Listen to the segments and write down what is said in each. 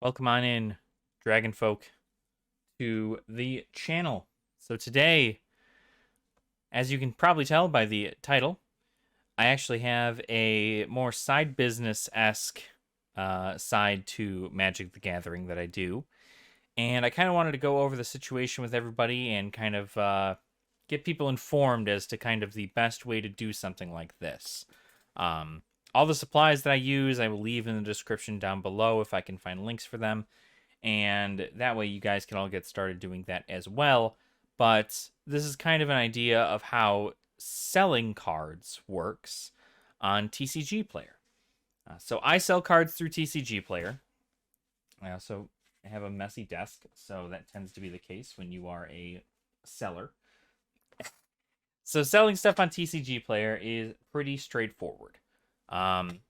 Welcome on in, Dragon Folk, to the channel. So today, as you can probably tell by the title, I actually have a more side business-esque side to Magic the Gathering that I do. And I kind of wanted to go over the situation with everybody and kind of get people informed as to kind of the best way to do something like this. Um, all the supplies that I use, I will leave in the description down below if I can find links for them. And that way you guys can all get started doing that as well. But this is kind of an idea of how selling cards works on TCGPlayer. So I sell cards through TCGPlayer. I also have a messy desk, so that tends to be the case when you are a seller. So selling stuff on TCGPlayer is pretty straightforward.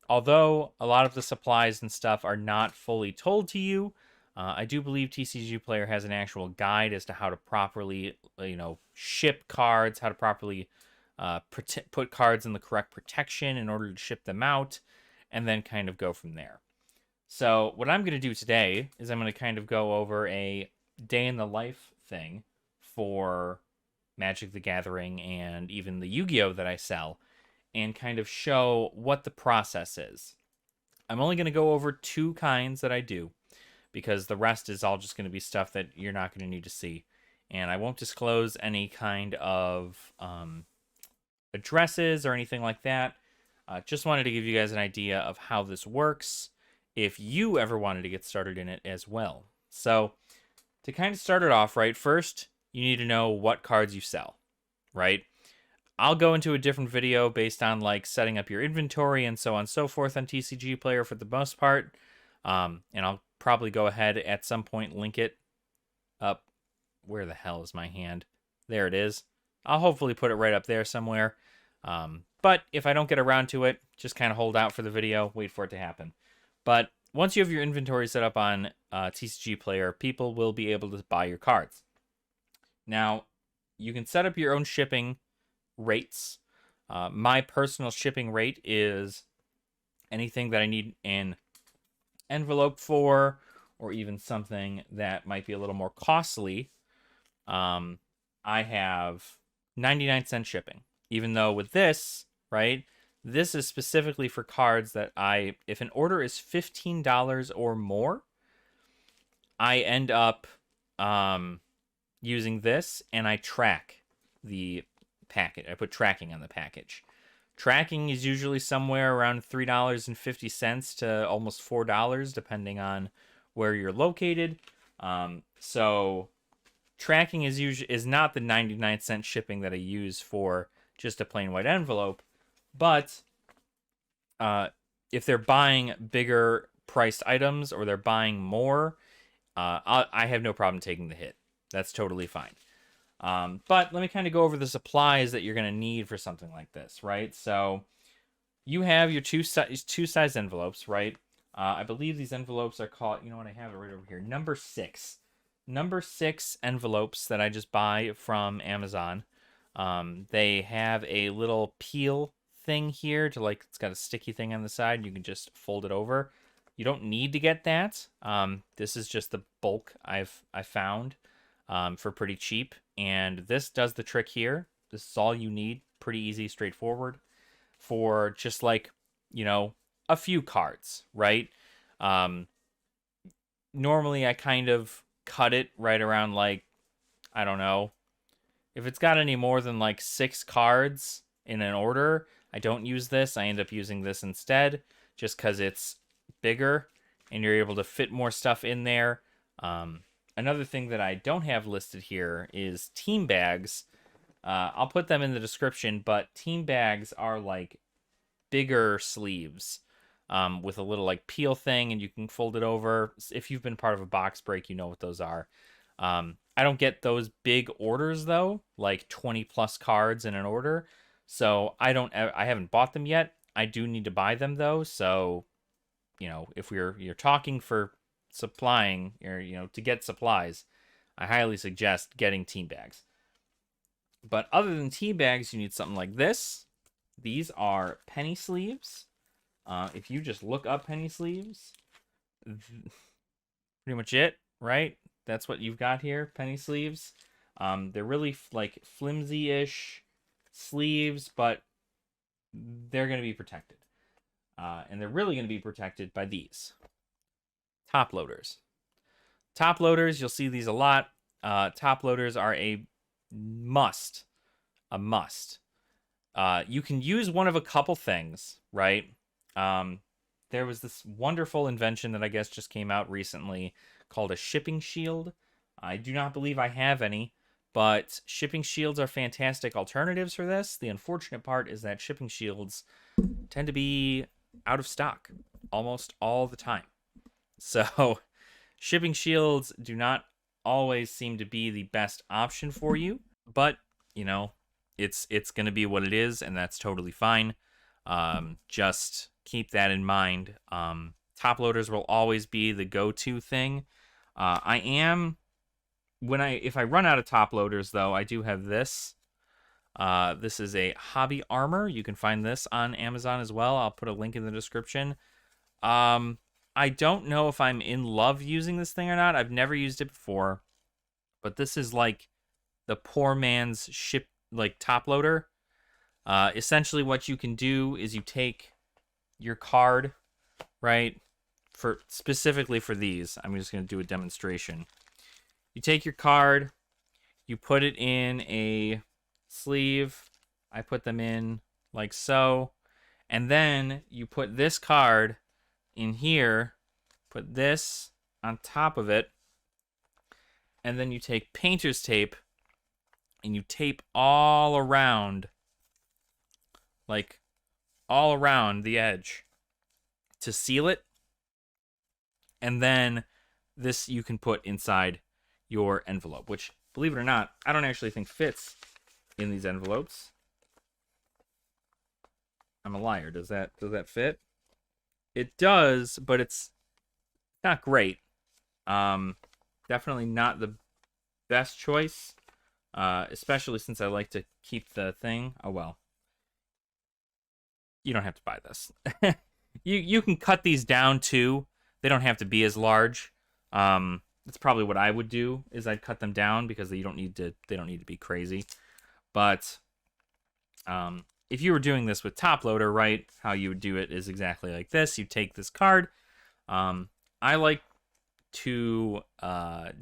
Although a lot of the supplies and stuff are not fully told to you, I do believe TCGPlayer has an actual guide as to how to properly, ship cards, how to properly put cards in the correct protection in order to ship them out, and then kind of go from there. So what I'm going to do today is I'm going to kind of go over a day in the life thing for Magic the Gathering and even the Yu-Gi-Oh that I sell, and kind of show what the process is. I'm only going to go over two kinds that I do, because the rest is all just going to be stuff that you're not going to need to see. And I won't disclose any kind of addresses or anything like that. Just wanted to give you guys an idea of how this works if you ever wanted to get started in it as well. So to kind of start it off, right, first, you need to know what cards you sell, right? I'll go into a different video based on like setting up your inventory and so on and so forth on TCGPlayer for the most part. And I'll probably go ahead at some point link it up. Where the hell is my hand? There it is. I'll hopefully put it right up there somewhere. But if I don't get around to it, just kind of hold out for the video, wait for it to happen. But once you have your inventory set up on TCGPlayer, people will be able to buy your cards. Now, you can set up your own shipping rates. My personal shipping rate is anything that I need an envelope for, or even something that might be a little more costly. I have 99-cent shipping. Even though with this, right, this is specifically for cards that if an order is $15 or more, I end up using this and I track the package. I put tracking on the package. Tracking is usually somewhere around $3.50 to almost $4, depending on where you're located. So tracking is not the 99-cent shipping that I use for just a plain white envelope, but if they're buying bigger priced items or they're buying more, I have no problem taking the hit. That's totally fine. But let me kind of go over the supplies that you're going to need for something like this, right? So you have your two size envelopes, right? I believe these envelopes are called, you know what, I have it right over here, number 6. Number 6 envelopes that I just buy from Amazon. They have a little peel thing here to, like, it's got a sticky thing on the side. You can just fold it over. You don't need to get that. This is just the bulk I found for pretty cheap. And this does the trick here. This is all you need. Pretty easy, straightforward. For just like, a few cards, right? Normally I kind of cut it right around, like, I don't know. If it's got any more than like 6 cards in an order, I don't use this. I end up using this instead, just because it's bigger and you're able to fit more stuff in there. Another thing that I don't have listed here is team bags. I'll put them in the description, but team bags are like bigger sleeves with a little like peel thing, and you can fold it over. If you've been part of a box break, you know what those are. I don't get those big orders though, like 20 plus cards in an order. So I haven't bought them yet. I do need to buy them though. So, if you're talking for supplying, or to get supplies, I highly suggest getting team bags. But other than team bags, you need something like this. These are penny sleeves. If you just look up penny sleeves, pretty much it, right? That's what you've got here, penny sleeves. They're really like flimsy-ish sleeves, but they're going to be protected. And they're really going to be protected by these top loaders. Top loaders, you'll see these a lot. Top loaders are a must. A must. You can use one of a couple things, right? There was this wonderful invention that I guess just came out recently called a shipping shield. I do not believe I have any, but shipping shields are fantastic alternatives for this. The unfortunate part is that shipping shields tend to be out of stock almost all the time. So shipping shields do not always seem to be the best option for you, but you know, it's going to be what it is, and that's totally fine. Just keep that in mind. Top loaders will always be the go-to thing. If I run out of top loaders, though, I do have this. This is a hobby armor. You can find this on Amazon as well. I'll put a link in the description. I don't know if I'm in love using this thing or not. I've never used it before, but this is like the poor man's ship, like top loader. Essentially what you can do is you take your card, right? Specifically for these, I'm just going to do a demonstration. You take your card, you put it in a sleeve. I put them in like so. And then you put this card in here, put this on top of it, and then you take painter's tape and you tape all around, like all around the edge to seal it. And then this you can put inside your envelope, which, believe it or not, I don't actually think fits in these envelopes. I'm a liar. Does that fit? It does, but it's not great. Definitely not the best choice, especially since I like to keep the thing. Oh well. You don't have to buy this. You can cut these down too. They don't have to be as large. That's probably what I would do, is I'd cut them down because they don't need to be crazy. But if you were doing this with top loader, right, how you would do it is exactly like this. You take this card. I like to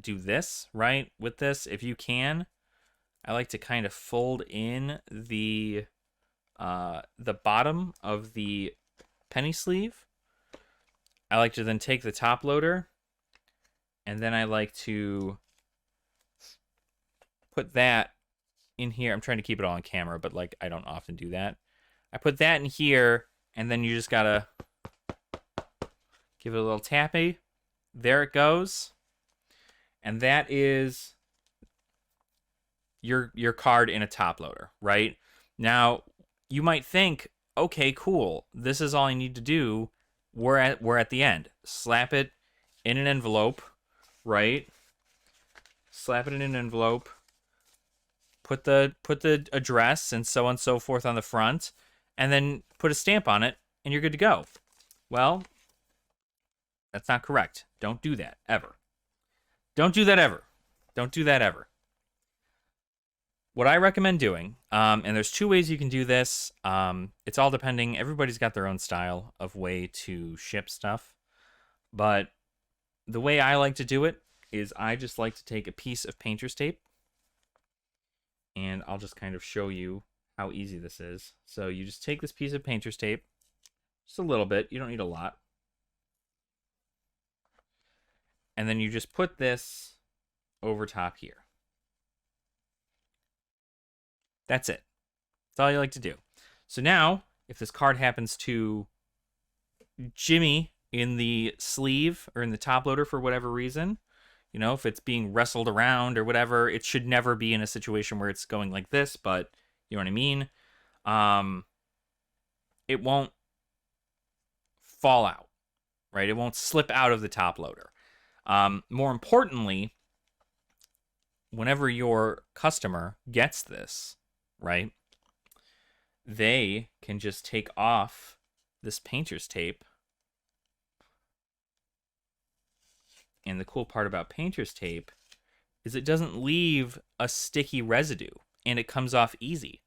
do this, right, with this if you can. I like to kind of fold in the bottom of the penny sleeve. I like to then take the top loader, and then I like to put that in here. I'm trying to keep it all on camera, but like I don't often do that. I put that in here, and then you just gotta give it a little tappy. There it goes. And that is your card in a top loader, right? Now, you might think, okay, cool. This is all I need to do. We're at the end. Slap it in an envelope, right? Slap it in an envelope. Put the address and so on and so forth on the front, and then put a stamp on it, and you're good to go. Well, that's not correct. Don't do that ever. Don't do that ever. Don't do that ever. What I recommend doing, and there's two ways you can do this. It's all depending. Everybody's got their own style of way to ship stuff. But the way I like to do it is I just like to take a piece of painter's tape, and I'll just kind of show you how easy this is. So you just take this piece of painter's tape, just a little bit. You don't need a lot. And then you just put this over top here. That's it. That's all you like to do. So now, if this card happens to jimmy in the sleeve or in the top loader for whatever reason, you know, if it's being wrestled around or whatever, it should never be in a situation where it's going like this, but you know what I mean? It won't fall out, right? It won't slip out of the top loader. More importantly, whenever your customer gets this, right, they can just take off this painter's tape and the cool part about painter's tape is it doesn't leave a sticky residue, and it comes off easy,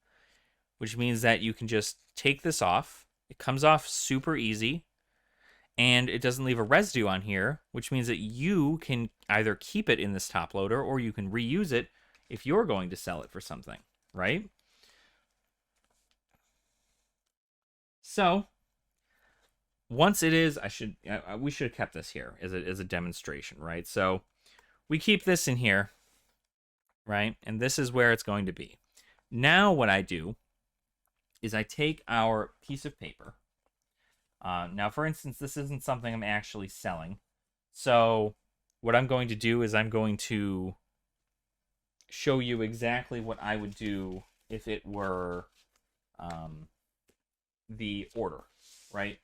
which means that you can just take this off. It comes off super easy, and it doesn't leave a residue on here, which means that you can either keep it in this top loader or you can reuse it if you're going to sell it for something, right? So once it is, we should have kept this here as a demonstration, right? So we keep this in here, right? And this is where it's going to be. Now what I do is I take our piece of paper. Now, for instance, this isn't something I'm actually selling. So what I'm going to do is I'm going to show you exactly what I would do if it were the order, right?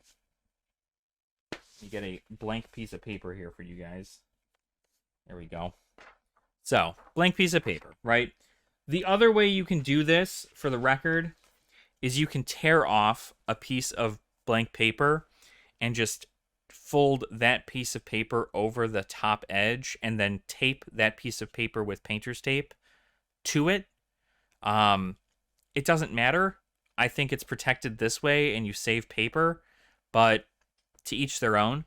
You get a blank piece of paper here for you guys. There we go. So, blank piece of paper, right? The other way you can do this, for the record, is you can tear off a piece of blank paper and just fold that piece of paper over the top edge and then tape that piece of paper with painter's tape to it. It doesn't matter. I think it's protected this way and you save paper, but to each their own.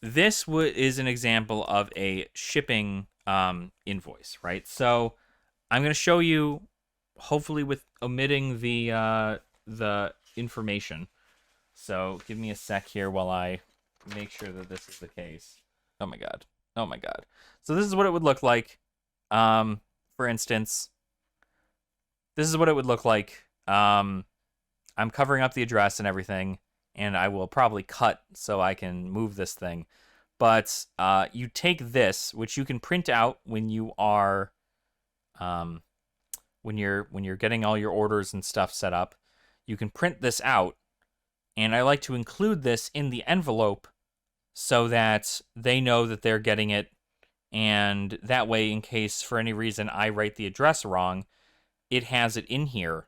This is an example of a shipping invoice, right? So I'm going to show you, hopefully with omitting the information. So give me a sec here while I make sure that this is the case. Oh my god. Oh my god. So this is what it would look like. For instance, this is what it would look like. I'm covering up the address and everything, and I will probably cut so I can move this thing. But you take this, which you can print out when you are when you're getting all your orders and stuff set up. You can print this out, and I like to include this in the envelope so that they know that they're getting it, and that way, in case for any reason I write the address wrong, it has it in here.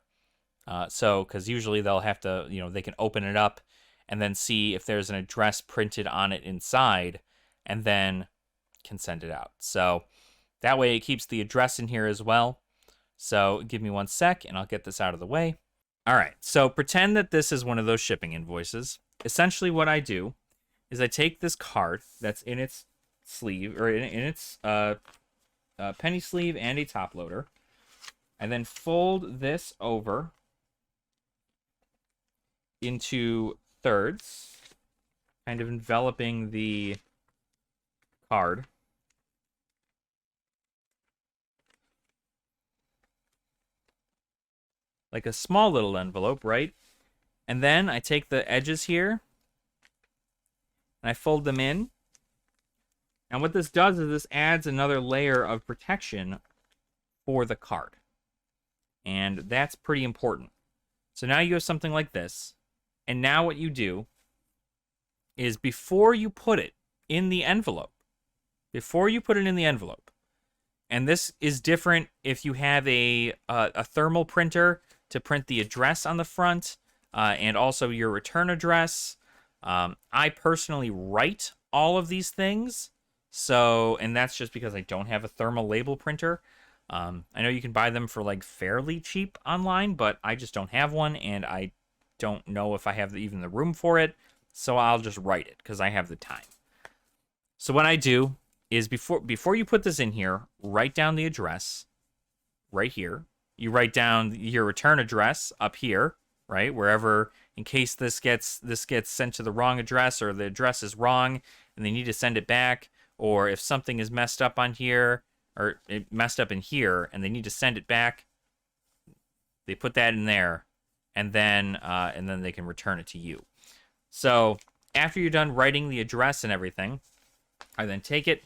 So, because usually they'll have to, they can open it up and then see if there's an address printed on it inside, and then can send it out. So that way it keeps the address in here as well. So give me one sec and I'll get this out of the way. All right, so pretend that this is one of those shipping invoices. Essentially what I do is I take this card that's in its sleeve, or in its penny sleeve and a top loader, and then fold this over into thirds, kind of enveloping the card. Like a small little envelope, right? And then I take the edges here and I fold them in. And what this does is this adds another layer of protection for the card. And that's pretty important. So now you have something like this. And now what you do is before you put it in the envelope, and this is different if you have a thermal printer to print the address on the front, and also your return address. I personally write all of these things, and that's just because I don't have a thermal label printer. I know you can buy them for like fairly cheap online, but I just don't have one, and I don't know if I have even the room for it, so I'll just write it because I have the time. So what I do is before you put this in here, write down the address right here. You write down your return address up here, right? Wherever, in case this gets sent to the wrong address, or the address is wrong and they need to send it back, or if something is messed up on here, or it messed up in here and they need to send it back, they put that in there, and then they can return it to you. So after you're done writing the address and everything, I then take it,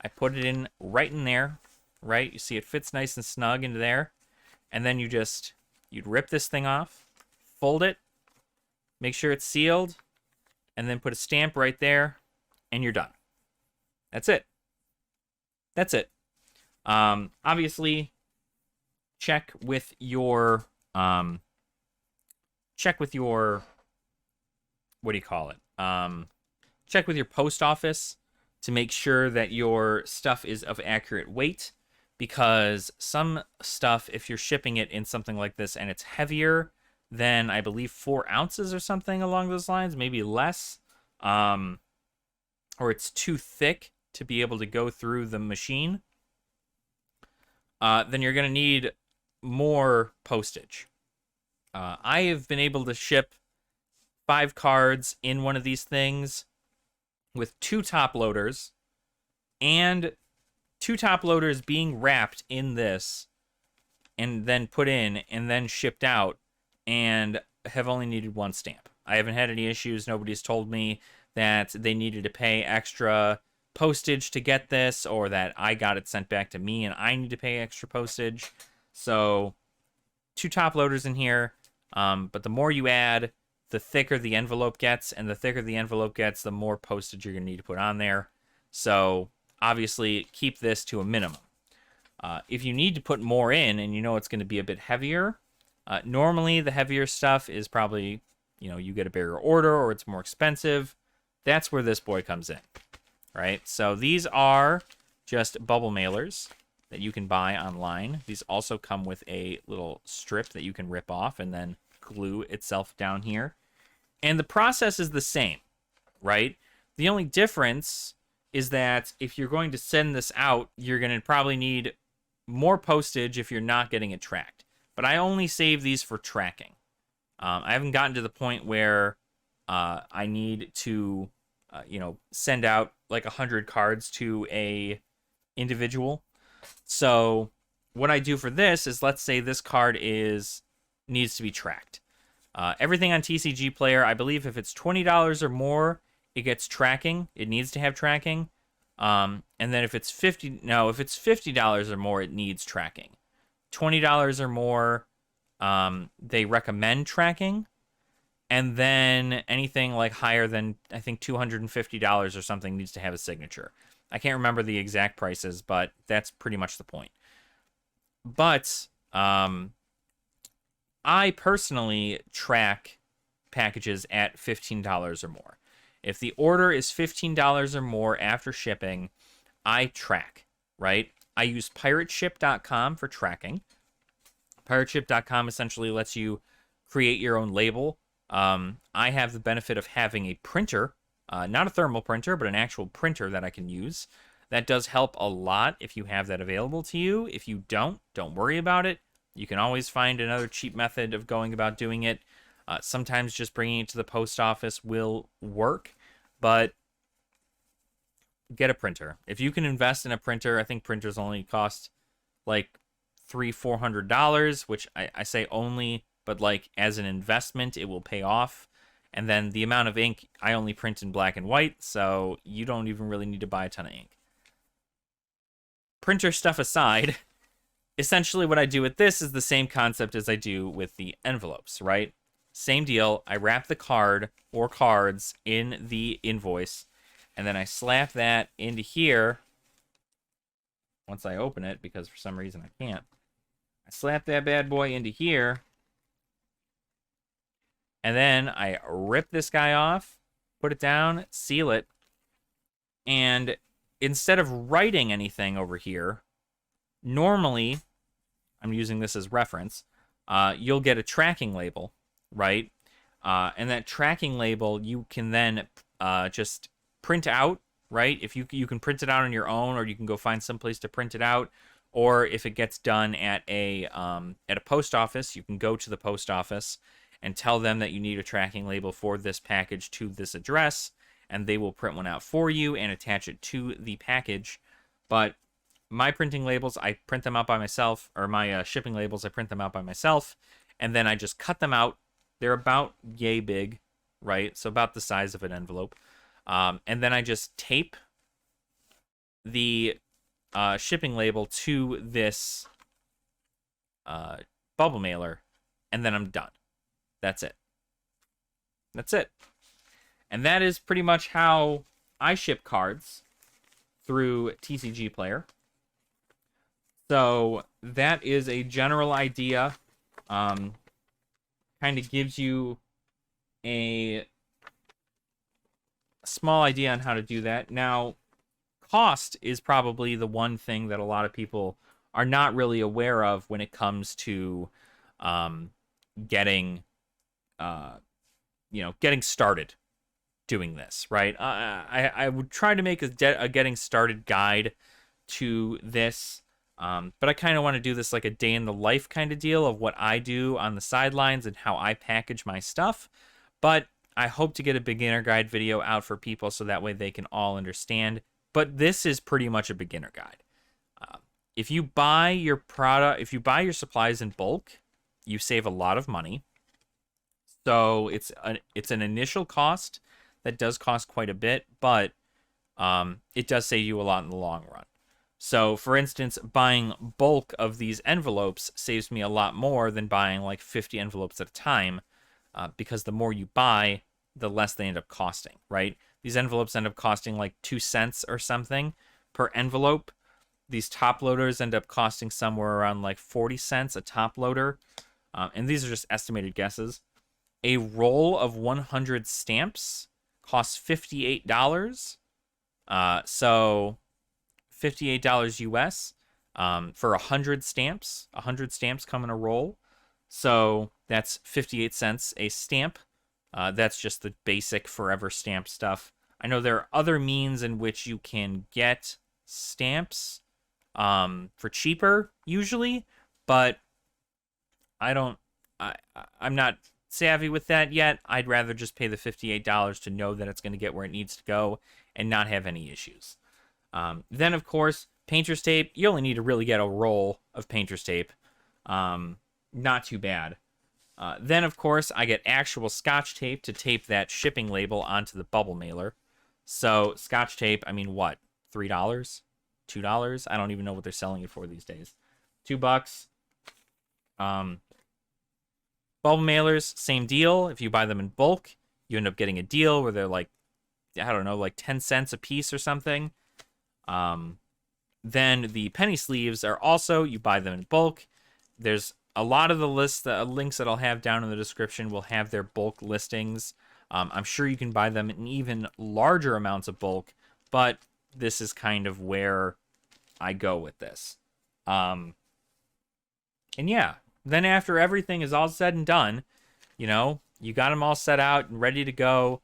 I put it in right in there, right? You see it fits nice and snug into there. And then you'd rip this thing off, fold it, make sure it's sealed, and then put a stamp right there, and you're done. That's it. That's it. Obviously, check with your what do you call it? Check with your post office to make sure that your stuff is of accurate weight, because some stuff, if you're shipping it in something like this and it's heavier than, I believe, 4 ounces or something along those lines, maybe less, or it's too thick to be able to go through the machine, then you're going to need more postage. I have been able to ship 5 cards in one of these things with 2 top loaders, and 2 top loaders being wrapped in this and then put in and then shipped out, and have only needed 1 stamp. I haven't had any issues. Nobody's told me that they needed to pay extra postage to get this, or that I got it sent back to me and I need to pay extra postage. So 2 top loaders in here, but the more you add, the thicker the envelope gets, and the thicker the envelope gets, the more postage you're going to need to put on there. So obviously keep this to a minimum. If you need to put more in and you know it's going to be a bit heavier, normally the heavier stuff is probably, you get a bigger order or it's more expensive. That's where this boy comes in, right? So these are just bubble mailers that you can buy online. These also come with a little strip that you can rip off and then glue itself down here. And the process is the same, right? The only difference is that if you're going to send this out, you're going to probably need more postage if you're not getting it tracked. But I only save these for tracking. I haven't gotten to the point where I need to, send out like 100 cards to a individual. So what I do for this is, let's say this card needs to be tracked. Everything on TCGPlayer, I believe if it's $20 or more, it gets tracking. It needs to have tracking. And then if it's $50 or more, it needs tracking. $20 or more, they recommend tracking. And then anything like higher than, I think, $250 or something needs to have a signature. I can't remember the exact prices, but that's pretty much the point. But I personally track packages at $15 or more. If the order is $15 or more after shipping, I track, right? I use pirateship.com for tracking. Pirateship.com essentially lets you create your own label. I have the benefit of having a printer, not a thermal printer, but an actual printer that I can use. That does help a lot if you have that available to you. If you don't worry about it. You can always find another cheap method of going about doing it. Sometimes just bringing it to the post office will work, but get a printer. If you can invest in a printer, I think printers only cost like $300-400, which I say only, but like as an investment, it will pay off. And then the amount of ink, I only print in black and white, so you don't even really need to buy a ton of ink. Printer stuff aside, essentially what I do with this is the same concept as I do with the envelopes, right? Same deal. I wrap the card or cards in the invoice, and then I slap that into here once I open it, because for some reason I can't. I slap that bad boy into here, and then I rip this guy off, put it down, seal it, and instead of writing anything over here, normally, I'm using this as reference, you'll get a tracking label, right? And that tracking label you can then just print out, right? If you can print it out on your own, or you can go find someplace to print it out, or if it gets done at a post office, you can go to the post office and tell them that you need a tracking label for this package to this address, and they will print one out for you and attach it to the package. But my printing labels, I print them out by myself, or my shipping labels, I print them out by myself, and then I just cut them out. They're about yay big, right? So about the size of an envelope. And then I just tape the shipping label to this bubble mailer, and then I'm done. That's it. That's it. And that is pretty much how I ship cards through TCGPlayer. So that is a general idea. Kind of gives you a small idea on how to do that. Now, cost is probably the one thing that a lot of people are not really aware of when it comes to getting getting started doing this, right? I would try to make a getting started guide to this, but I kind of want to do this like a day in the life kind of deal of what I do on the sidelines and how I package my stuff. But I hope to get a beginner guide video out for people so that way they can all understand. But this is pretty much a beginner guide. If you buy your supplies in bulk, you save a lot of money. So it's an initial cost that does cost quite a bit, but it does save you a lot in the long run. So, for instance, buying bulk of these envelopes saves me a lot more than buying like 50 envelopes at a time, because the more you buy, the less they end up costing, right? These envelopes end up costing like 2 cents or something per envelope. These top loaders end up costing somewhere around like 40 cents a top loader. And these are just estimated guesses. A roll of 100 stamps costs $58. So $58 US for 100 stamps. 100 stamps come in a roll. So that's 58 cents a stamp. That's just the basic forever stamp stuff. I know there are other means in which you can get stamps for cheaper usually, but I'm not savvy with that yet. I'd rather just pay the $58 to know that it's going to get where it needs to go and not have any issues. Then, of course, painter's tape. You only need to really get a roll of painter's tape. Not too bad. Then, of course, I get actual Scotch tape to tape that shipping label onto the bubble mailer. So, Scotch tape, I mean, what? $3? $2? I don't even know what they're selling it for these days. $2. Bubble mailers, same deal. If you buy them in bulk, you end up getting a deal where they're like, I don't know, like 10 cents a piece or something. Then the penny sleeves are also, you buy them in bulk. There's a lot of the links that I'll have down in the description will have their bulk listings. I'm sure you can buy them in even larger amounts of bulk, but this is kind of where I go with this. And yeah, then after everything is all said and done, you got them all set out and ready to go.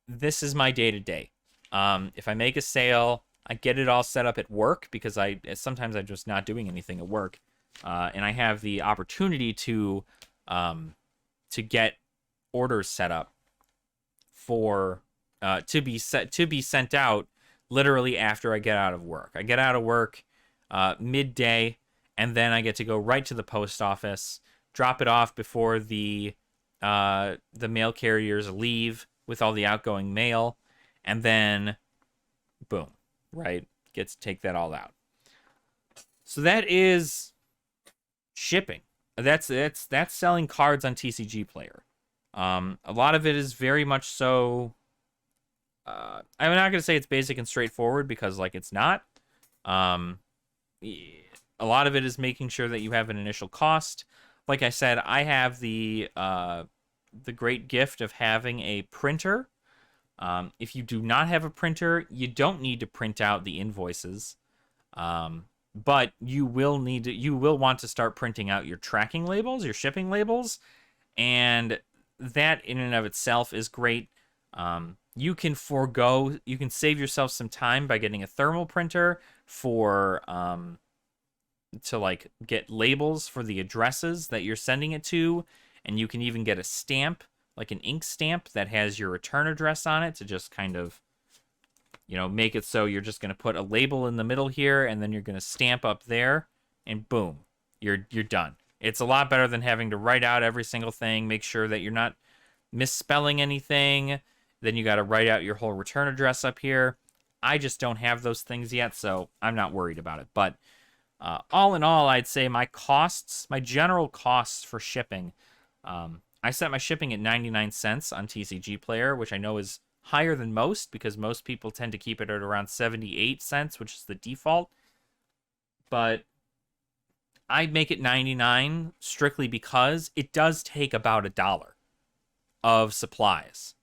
This is my day-to-day. If I make a sale, I get it all set up at work because sometimes I'm just not doing anything at work. And I have the opportunity to get orders set up for to be sent out literally after I get out of work. I get out of work midday, and then I get to go right to the post office, drop it off before the mail carriers leave with all the outgoing mail, and then boom, right? Get to take that all out. So that is shipping. That's selling cards on TCGPlayer. A lot of it is very much so. I'm not gonna say it's basic and straightforward because it's not. A lot of it is making sure that you have an initial cost. Like I said, I have the great gift of having a printer. If you do not have a printer, you don't need to print out the invoices. But you will want to start printing out your tracking labels, your shipping labels, and that in and of itself is great. You can save yourself some time by getting a thermal printer to get labels for the addresses that you're sending it to, and you can even get a stamp, like an ink stamp that has your return address on it to just kind of make it so you're just going to put a label in the middle here, and then you're going to stamp up there, and boom, you're done. It's a lot better than having to write out every single thing, make sure that you're not misspelling anything. Then you got to write out your whole return address up here. I just don't have those things yet, so I'm not worried about it. But all in all, I'd say my general costs for shipping, I set my shipping at 99 cents on TCGPlayer, which I know is higher than most because most people tend to keep it at around 78 cents, which is the default. But I make it 99 strictly because it does take about $1 of supplies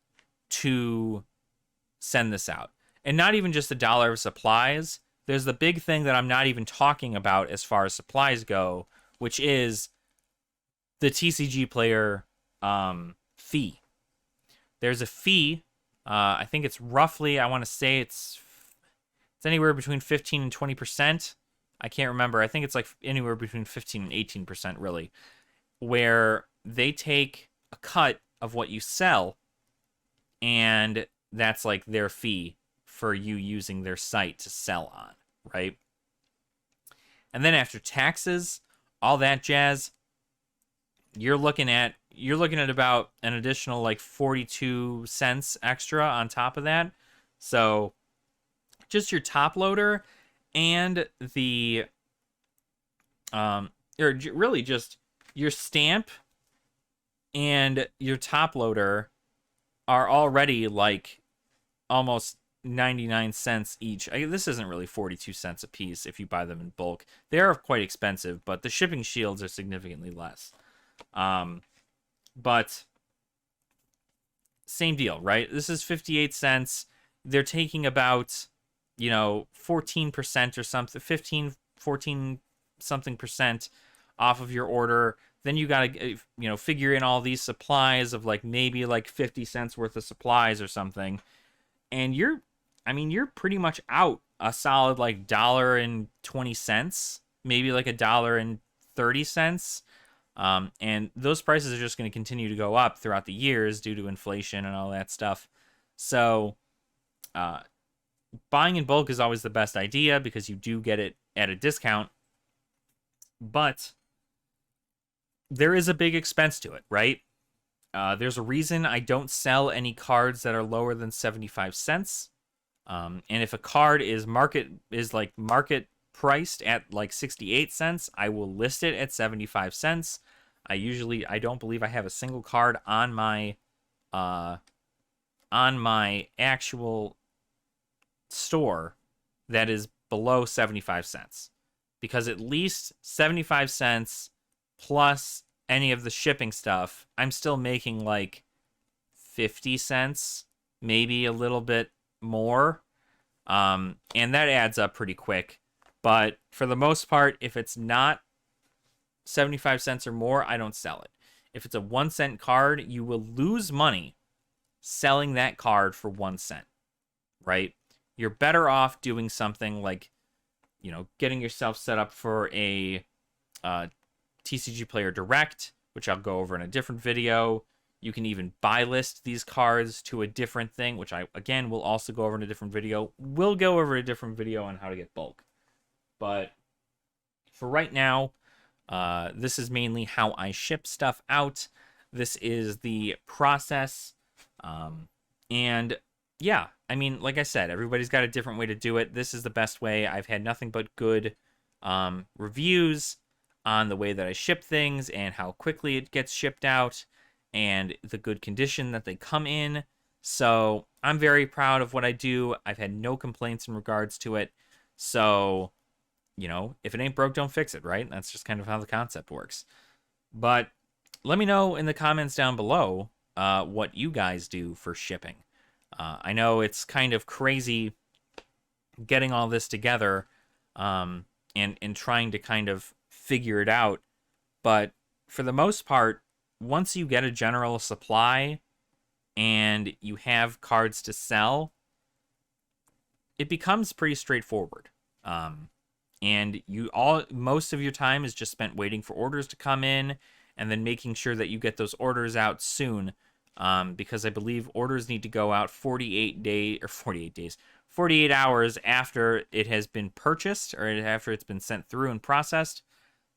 to send this out. And not even just $1 of supplies. There's the big thing that I'm not even talking about as far as supplies go, which is the TCGPlayer fee. There's a fee. I think it's roughly, I want to say it's anywhere between 15 and 20%. I can't remember. I think it's like anywhere between 15 and 18%, really, where they take a cut of what you sell, and that's like their fee for you using their site to sell on, right? And then after taxes, all that jazz, you're looking at about an additional like 42 cents extra on top of that. So just your top loader and the or really just your stamp and your top loader are already like almost 99 cents each. This isn't really 42 cents a piece if you buy them in bulk. They are quite expensive, but the shipping shields are significantly less. But same deal, right? This is 58 cents. They're taking about, 14% or something, 15, 14 something percent off of your order. Then you got to, figure in all these supplies of like maybe like 50 cents worth of supplies or something. And you're pretty much out a solid like $1.20, maybe like $1.30. And those prices are just going to continue to go up throughout the years due to inflation and all that stuff. So, buying in bulk is always the best idea because you do get it at a discount. But there is a big expense to it, right? There's a reason I don't sell any cards that are lower than 75 cents. And if a card is market priced at like 68 cents, I will list it at 75 cents. I don't believe I have a single card on my actual store that is below 75 cents, because at least 75 cents plus any of the shipping stuff, I'm still making like 50 cents, maybe a little bit more. And that adds up pretty quick. But for the most part, if it's not 75 cents or more, I don't sell it. If it's a 1 cent card, you will lose money selling that card for 1 cent, right? You're better off doing something like, getting yourself set up for a TCGPlayer Direct, which I'll go over in a different video. You can even buy list these cards to a different thing, which I, again, will also go over in a different video. We'll go over a different video on how to get bulk. But for right now, this is mainly how I ship stuff out. This is the process. And yeah, like I said, everybody's got a different way to do it. This is the best way. I've had nothing but good reviews on the way that I ship things and how quickly it gets shipped out and the good condition that they come in. So I'm very proud of what I do. I've had no complaints in regards to it. So, if it ain't broke, don't fix it, right? That's just kind of how the concept works. But let me know in the comments down below what you guys do for shipping. I know it's kind of crazy getting all this together and trying to kind of figure it out. But for the most part, once you get a general supply and you have cards to sell, it becomes pretty straightforward. And most of your time is just spent waiting for orders to come in and then making sure that you get those orders out soon. Because I believe orders need to go out 48 hours after it has been purchased or after it's been sent through and processed.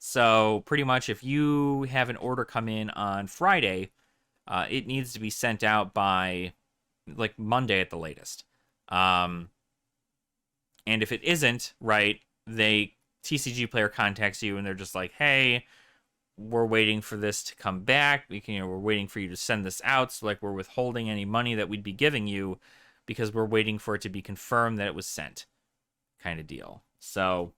So pretty much if you have an order come in on Friday, it needs to be sent out by like Monday at the latest. And if it isn't, right, TCGPlayer contacts you and they're just like, hey, we're waiting for this to come back. We're waiting for you to send this out. So like we're withholding any money that we'd be giving you because we're waiting for it to be confirmed that it was sent, kind of deal. So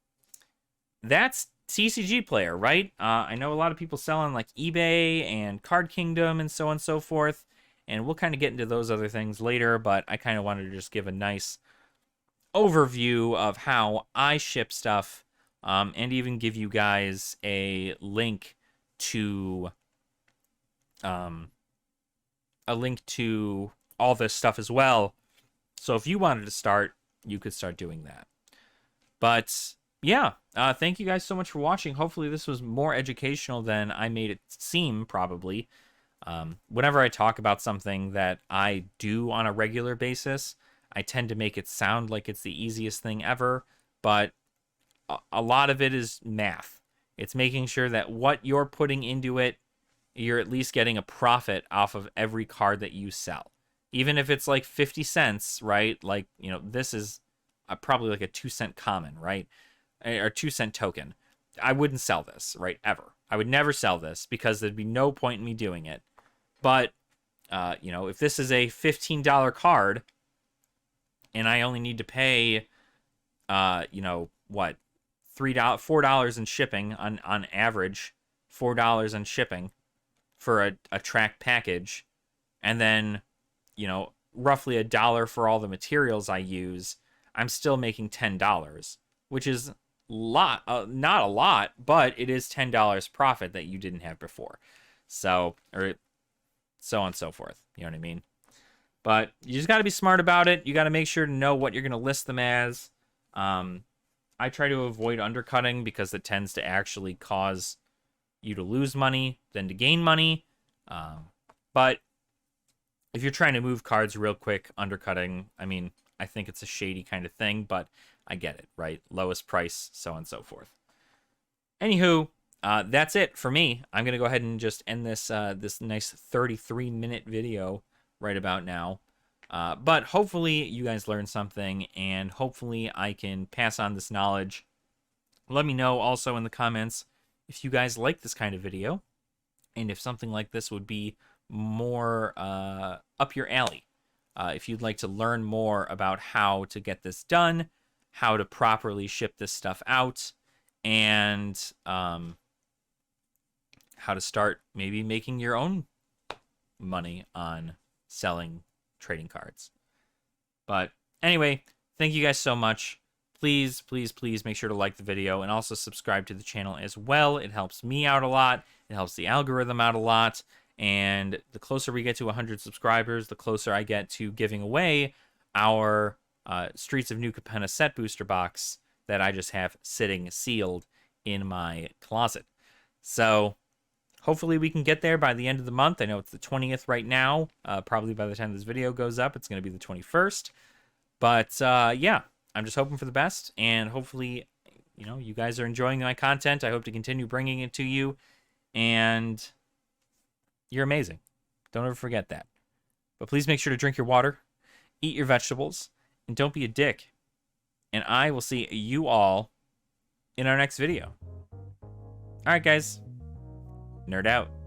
that's TCGPlayer, right? I know a lot of people sell on like eBay and Card Kingdom and so on and so forth. And we'll kind of get into those other things later, but I kind of wanted to just give a nice overview of how I ship stuff, and even give you guys a link to all this stuff as well. So if you wanted to start, you could start doing that. But yeah, thank you guys so much for watching. Hopefully this was more educational than I made it seem, probably. Whenever I talk about something that I do on a regular basis, I tend to make it sound like it's the easiest thing ever, but a lot of it is math. It's making sure that what you're putting into it, you're at least getting a profit off of every card that you sell. Even if it's like 50 cents, right? Like, you know, this is probably like a 2-cent common, right? Or 2-cent token. I wouldn't sell this, right? Ever. I would never sell this because there'd be no point in me doing it. But, you know, if this is a $15 card and I only need to pay, you know, what, $4 in shipping on average, $4 in shipping for a tracked package, and then, you know, roughly $1 for all the materials I use, I'm still making $10, which is not a lot, but it is $10 profit that you didn't have before. So, or so on and so forth. You know what I mean? But you just got to be smart about it. You got to make sure to know what you're going to list them as. I try to avoid undercutting because it tends to actually cause you to lose money than to gain money. But if you're trying to move cards real quick, undercutting, I mean, I think it's a shady kind of thing, but I get it, right? Lowest price, so on and so forth. Anywho, that's it for me. I'm going to go ahead and just end this this nice 33-minute video right about now. But hopefully you guys learned something, and hopefully I can pass on this knowledge. Let me know also in the comments if you guys like this kind of video, and if something like this would be more up your alley. If you'd like to learn more about how to get this done, how to properly ship this stuff out, and how to start maybe making your own money on selling trading cards. But anyway, thank you guys so much. Please, please, please make sure to like the video and also subscribe to the channel as well. It helps me out a lot. It helps the algorithm out a lot. And the closer we get to 100 subscribers, the closer I get to giving away our Streets of New Capenna set booster box that I just have sitting sealed in my closet. So hopefully we can get there by the end of the month. I know it's the 20th right now. Probably by the time this video goes up, it's going to be the 21st. But yeah, I'm just hoping for the best. And hopefully, you know, you guys are enjoying my content. I hope to continue bringing it to you. And you're amazing. Don't ever forget that. But please make sure to drink your water, eat your vegetables, and don't be a dick. And I will see you all in our next video. All right, guys. Nerd out.